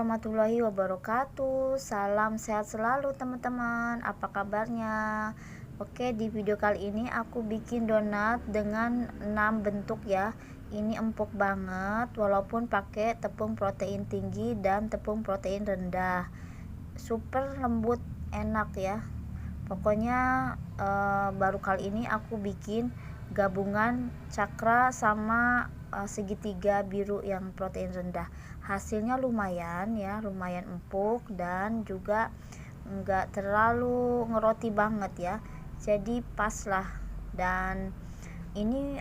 warahmatullahi wabarakatuh. Salam sehat selalu teman-teman. Apa kabarnya? Oke, di video kali ini aku bikin donat dengan 6 bentuk ya. Ini empuk banget walaupun pakai tepung protein tinggi dan tepung protein rendah. Super lembut, enak ya. Pokoknya baru kali ini aku bikin gabungan cakra sama segitiga biru yang protein rendah. Hasilnya lumayan ya, lumayan empuk dan juga enggak terlalu ngeroti banget ya, jadi pas lah. Dan ini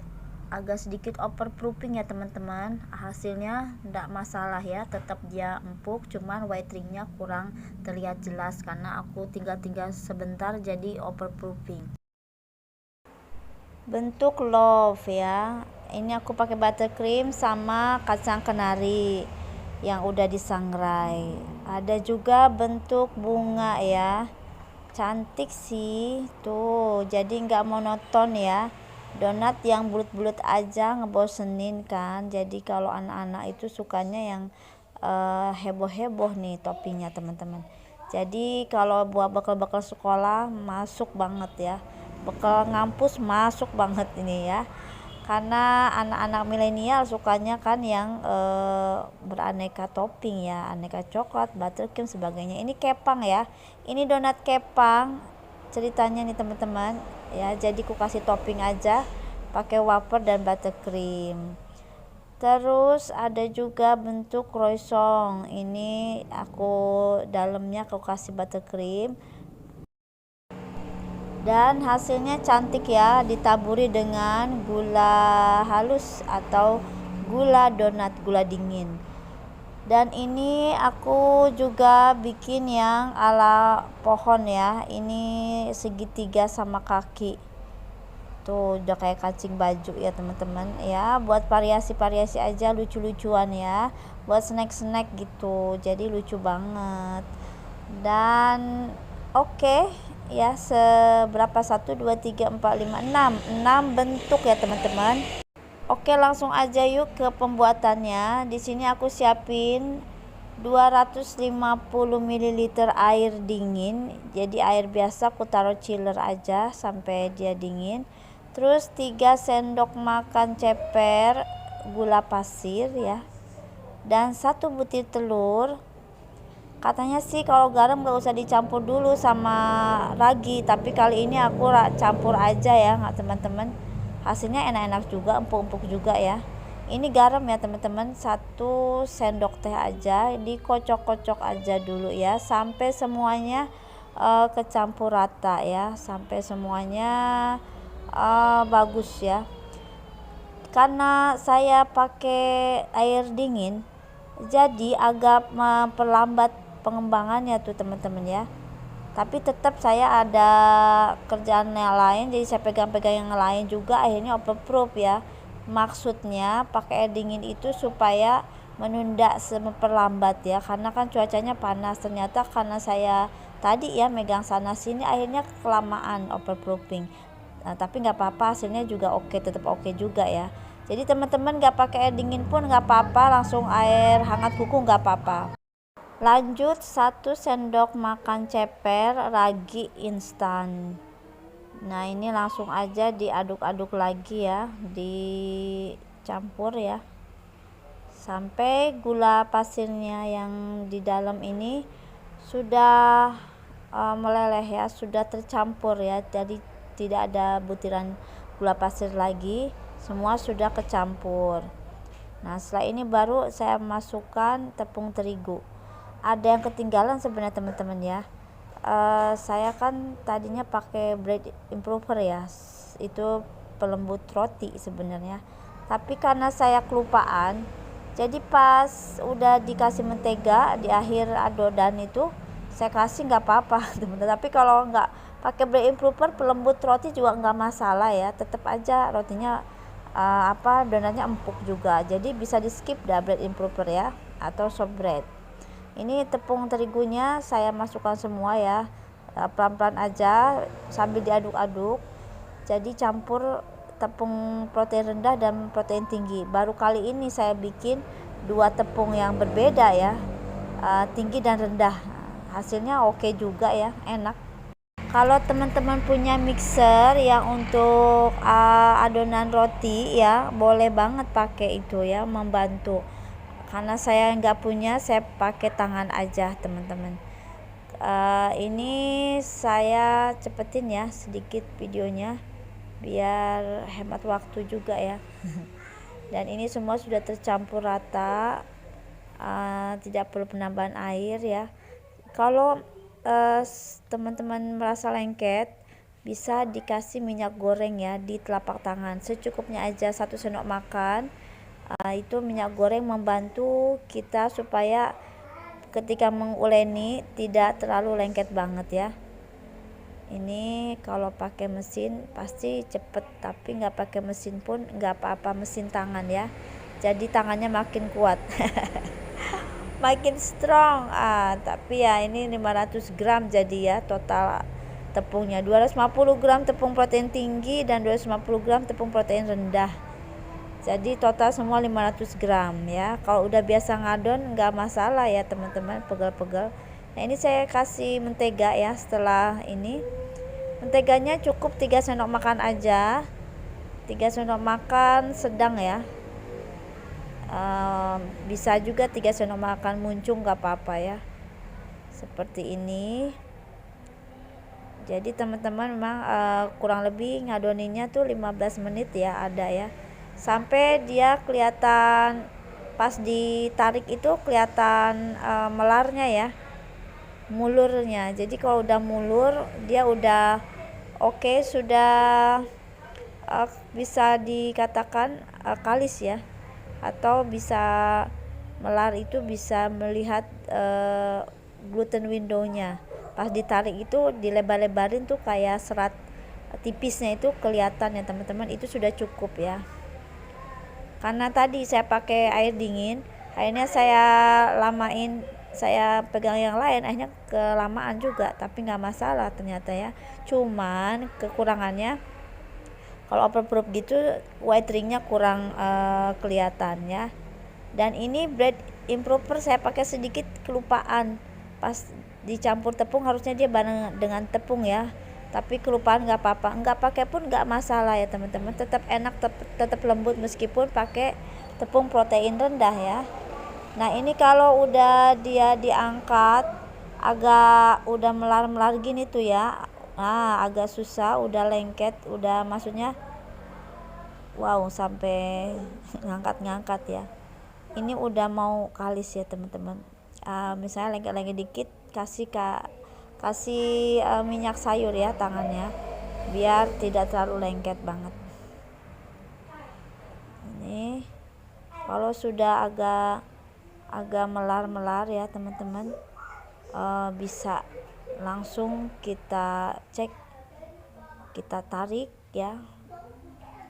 agak sedikit overproofing ya teman-teman, hasilnya enggak masalah ya, tetap dia empuk, cuman white ringnya kurang terlihat jelas karena aku tinggal sebentar jadi overproofing. Bentuk love ya, ini aku pakai buttercream sama kacang kenari yang udah disangrai. Ada juga bentuk bunga ya, cantik sih tuh, jadi nggak monoton ya. Donat yang bulat-bulat aja ngebosenin kan, jadi kalau anak-anak itu sukanya yang heboh-heboh nih toppingnya teman-teman. Jadi kalau buat bekal-bekal sekolah masuk banget ya, bekal ngampus masuk banget ini ya, karena anak-anak milenial sukanya kan yang beraneka topping ya, aneka coklat, buttercream sebagainya. Ini kepang ya, ini donat kepang ceritanya nih teman-teman ya. Jadi aku kasih topping aja pakai wafer dan buttercream. Terus ada juga bentuk croissant, ini aku dalamnya aku kasih buttercream dan hasilnya cantik ya, ditaburi dengan gula halus atau gula donat, gula dingin. Dan ini aku juga bikin yang ala pohon ya, ini segitiga sama kaki tuh, udah kayak kancing baju ya teman-teman ya, buat variasi-variasi aja, lucu-lucuan ya, buat snack-snack gitu, jadi lucu banget. Dan oke ya, seberapa, 1 2 3 4 5 6 bentuk ya teman-teman. Oke, langsung aja yuk ke pembuatannya. Di sini aku siapin 250 ml air dingin, jadi air biasa, aku taruh chiller aja sampai dia dingin. Terus 3 sendok makan ceper gula pasir ya, dan 1 butir telur. Katanya sih kalau garam gak usah dicampur dulu sama ragi, tapi kali ini aku campur aja ya nggak teman-teman. Hasilnya enak-enak juga, empuk-empuk juga ya. Ini garam ya teman-teman, 1 sendok teh aja, dikocok-kocok aja dulu ya sampai semuanya kecampur rata ya, sampai semuanya bagus ya. Karena saya pakai air dingin jadi agak memperlambat pengembangannya tuh teman-teman ya, tapi tetap saya ada kerjaan yang lain, jadi saya pegang-pegang yang lain juga, akhirnya overproof ya. Maksudnya pakai air dingin itu supaya menunda, memperlambat ya, karena kan cuacanya panas. Ternyata karena saya tadi ya megang sana sini, akhirnya kelamaan overproofing. Nah, tapi nggak apa-apa, hasilnya juga oke, tetap oke juga ya. Jadi teman-teman nggak pakai air dingin pun nggak apa-apa, langsung air hangat kuku nggak apa-apa. Lanjut 1 sendok makan ceper ragi instan. Nah, ini langsung aja diaduk-aduk lagi ya, dicampur ya sampai gula pasirnya yang di dalam ini sudah meleleh ya, sudah tercampur ya, jadi tidak ada butiran gula pasir lagi, semua sudah kecampur. Nah, setelah ini baru saya masukkan tepung terigu. Ada yang ketinggalan sebenarnya teman-teman ya, saya kan tadinya pakai bread improver ya, itu pelembut roti sebenarnya, tapi karena saya kelupaan, jadi pas udah dikasih mentega di akhir adonan itu saya kasih, nggak apa-apa teman-teman. Tapi kalau nggak pakai bread improver pelembut roti juga nggak masalah ya, tetap aja rotinya donatnya empuk juga, jadi bisa di skip dah bread improver ya atau soft bread. Ini tepung terigunya saya masukkan semua ya, pelan-pelan aja sambil diaduk-aduk, jadi campur tepung protein rendah dan protein tinggi. Baru kali ini saya bikin 2 tepung yang berbeda ya, tinggi dan rendah. Hasilnya oke juga ya, enak. Kalau teman-teman punya mixer yang untuk adonan roti ya, boleh banget pakai itu ya, membantu. Karena saya nggak punya, saya pakai tangan aja teman-teman. Ini saya cepetin ya sedikit videonya biar hemat waktu juga ya. Dan ini semua sudah tercampur rata, tidak perlu penambahan air ya. Kalau teman-teman merasa lengket, bisa dikasih minyak goreng ya di telapak tangan secukupnya aja, 1 sendok makan. Itu minyak goreng membantu kita supaya ketika menguleni tidak terlalu lengket banget ya. Ini kalau pakai mesin pasti cepet, tapi nggak pakai mesin pun nggak apa-apa, mesin tangan ya, jadi tangannya makin kuat. Makin strong. Tapi ya ini 500 gram jadi ya total tepungnya, 250 gram tepung protein tinggi dan 250 gram tepung protein rendah, jadi total semua 500 gram ya. Kalau udah biasa ngadon nggak masalah ya teman-teman, pegel-pegel. Nah ini saya kasih mentega ya. Setelah ini menteganya cukup 3 sendok makan aja, 3 sendok makan sedang ya. Bisa juga 3 sendok makan muncung nggak apa-apa ya, seperti ini. Jadi teman-teman memang kurang lebih ngadoninnya tuh 15 menit ya, ada ya, sampai dia kelihatan, pas ditarik itu kelihatan melarnya ya, mulurnya. Jadi kalau udah mulur dia udah oke, sudah bisa dikatakan kalis ya, atau bisa melar, itu bisa melihat gluten windownya. Pas ditarik itu dilebar-lebarin tuh kayak serat tipisnya itu kelihatan ya teman-teman, itu sudah cukup ya. Karena tadi saya pakai air dingin, akhirnya saya lamain, saya pegang yang lain, akhirnya kelamaan juga, tapi nggak masalah ternyata ya. Cuman kekurangannya kalau overproof gitu white ringnya kurang kelihatan ya. Dan ini bread improver saya pakai sedikit, kelupaan pas dicampur tepung, harusnya dia bareng dengan tepung ya, tapi kelupaan nggak apa-apa, nggak pakai pun nggak masalah ya teman-teman, tetap enak, tetap lembut meskipun pakai tepung protein rendah ya. Nah ini kalau udah dia diangkat agak udah melar-melar gini tuh ya, agak susah, udah lengket, udah maksudnya wow sampai ngangkat-ngangkat ya. Ini udah mau kalis ya teman-teman. Misalnya lengket-lengket dikit, kasih minyak sayur ya tangannya, biar tidak terlalu lengket banget. Ini kalau sudah agak melar-melar ya teman-teman, bisa langsung kita cek, kita tarik ya,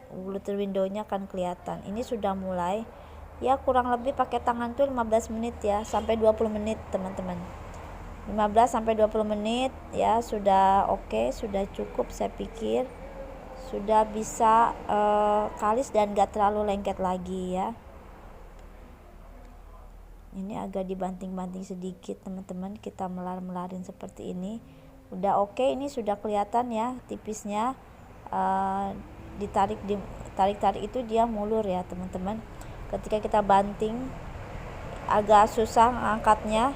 gluten windownya akan kelihatan. Ini sudah mulai ya, kurang lebih pakai tangan tuh 15 menit ya sampai 20 menit teman-teman, 15 sampai 20 menit ya, sudah oke, sudah cukup, saya pikir sudah bisa kalis dan gak terlalu lengket lagi ya. Ini agak dibanting-banting sedikit teman-teman, kita melar-melarin seperti ini, udah oke. Ini sudah kelihatan ya tipisnya, ditarik itu dia mulur ya teman-teman. Ketika kita banting agak susah ngangkatnya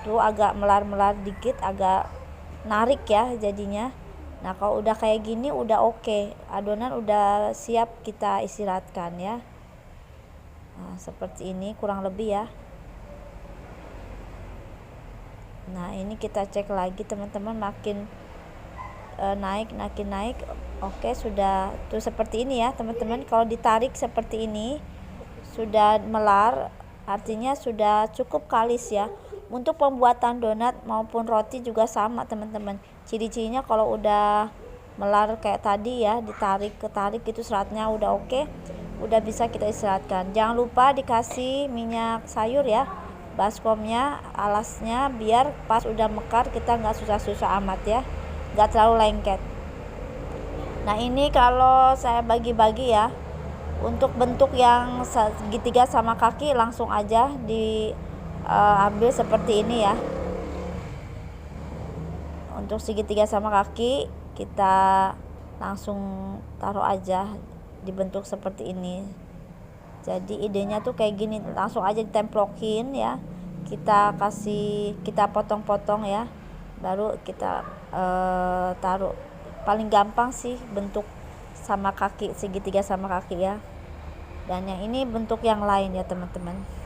tuh, agak melar-melar dikit, agak narik ya jadinya. Nah kalau udah kayak gini udah oke, adonan udah siap kita istirahatkan ya. Nah seperti ini kurang lebih ya. Nah ini kita cek lagi teman-teman, makin naik. Oke, sudah tuh seperti ini ya teman-teman. Kalau ditarik seperti ini sudah melar, artinya sudah cukup kalis ya. Untuk pembuatan donat maupun roti juga sama teman-teman, ciri-cirinya kalau udah melar kayak tadi ya, ketarik itu seratnya udah oke, udah bisa kita istirahatkan. Jangan lupa dikasih minyak sayur ya, baskomnya, alasnya, biar pas udah mekar kita nggak susah-susah amat ya, nggak terlalu lengket. Nah ini kalau saya bagi-bagi ya, untuk bentuk yang segitiga sama kaki langsung aja ambil seperti ini ya. Untuk segitiga sama kaki kita langsung taruh aja dibentuk seperti ini. Jadi idenya tuh kayak gini, langsung aja ditemplokin ya, kita potong-potong ya, baru kita taruh. Paling gampang sih bentuk sama kaki, segitiga sama kaki ya. Dan yang ini bentuk yang lain ya teman-teman.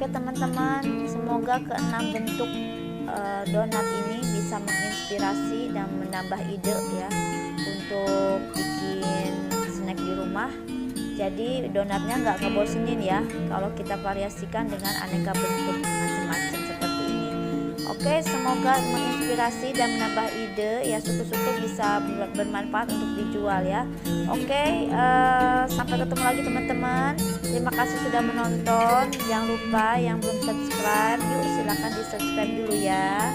Oke teman-teman, semoga keenam bentuk donat ini bisa menginspirasi dan menambah ide ya untuk bikin snack di rumah. Jadi donatnya nggak ngebosenin ya kalau kita variasikan dengan aneka bentuk macam-macam seperti ini. Oke, semoga menginspirasi dan menambah ide ya, suku-suku bisa bermanfaat untuk dijual ya. Oke, sampai ketemu lagi teman-teman. Terima kasih sudah menonton. Jangan lupa yang belum subscribe, yuk silahkan di subscribe dulu ya.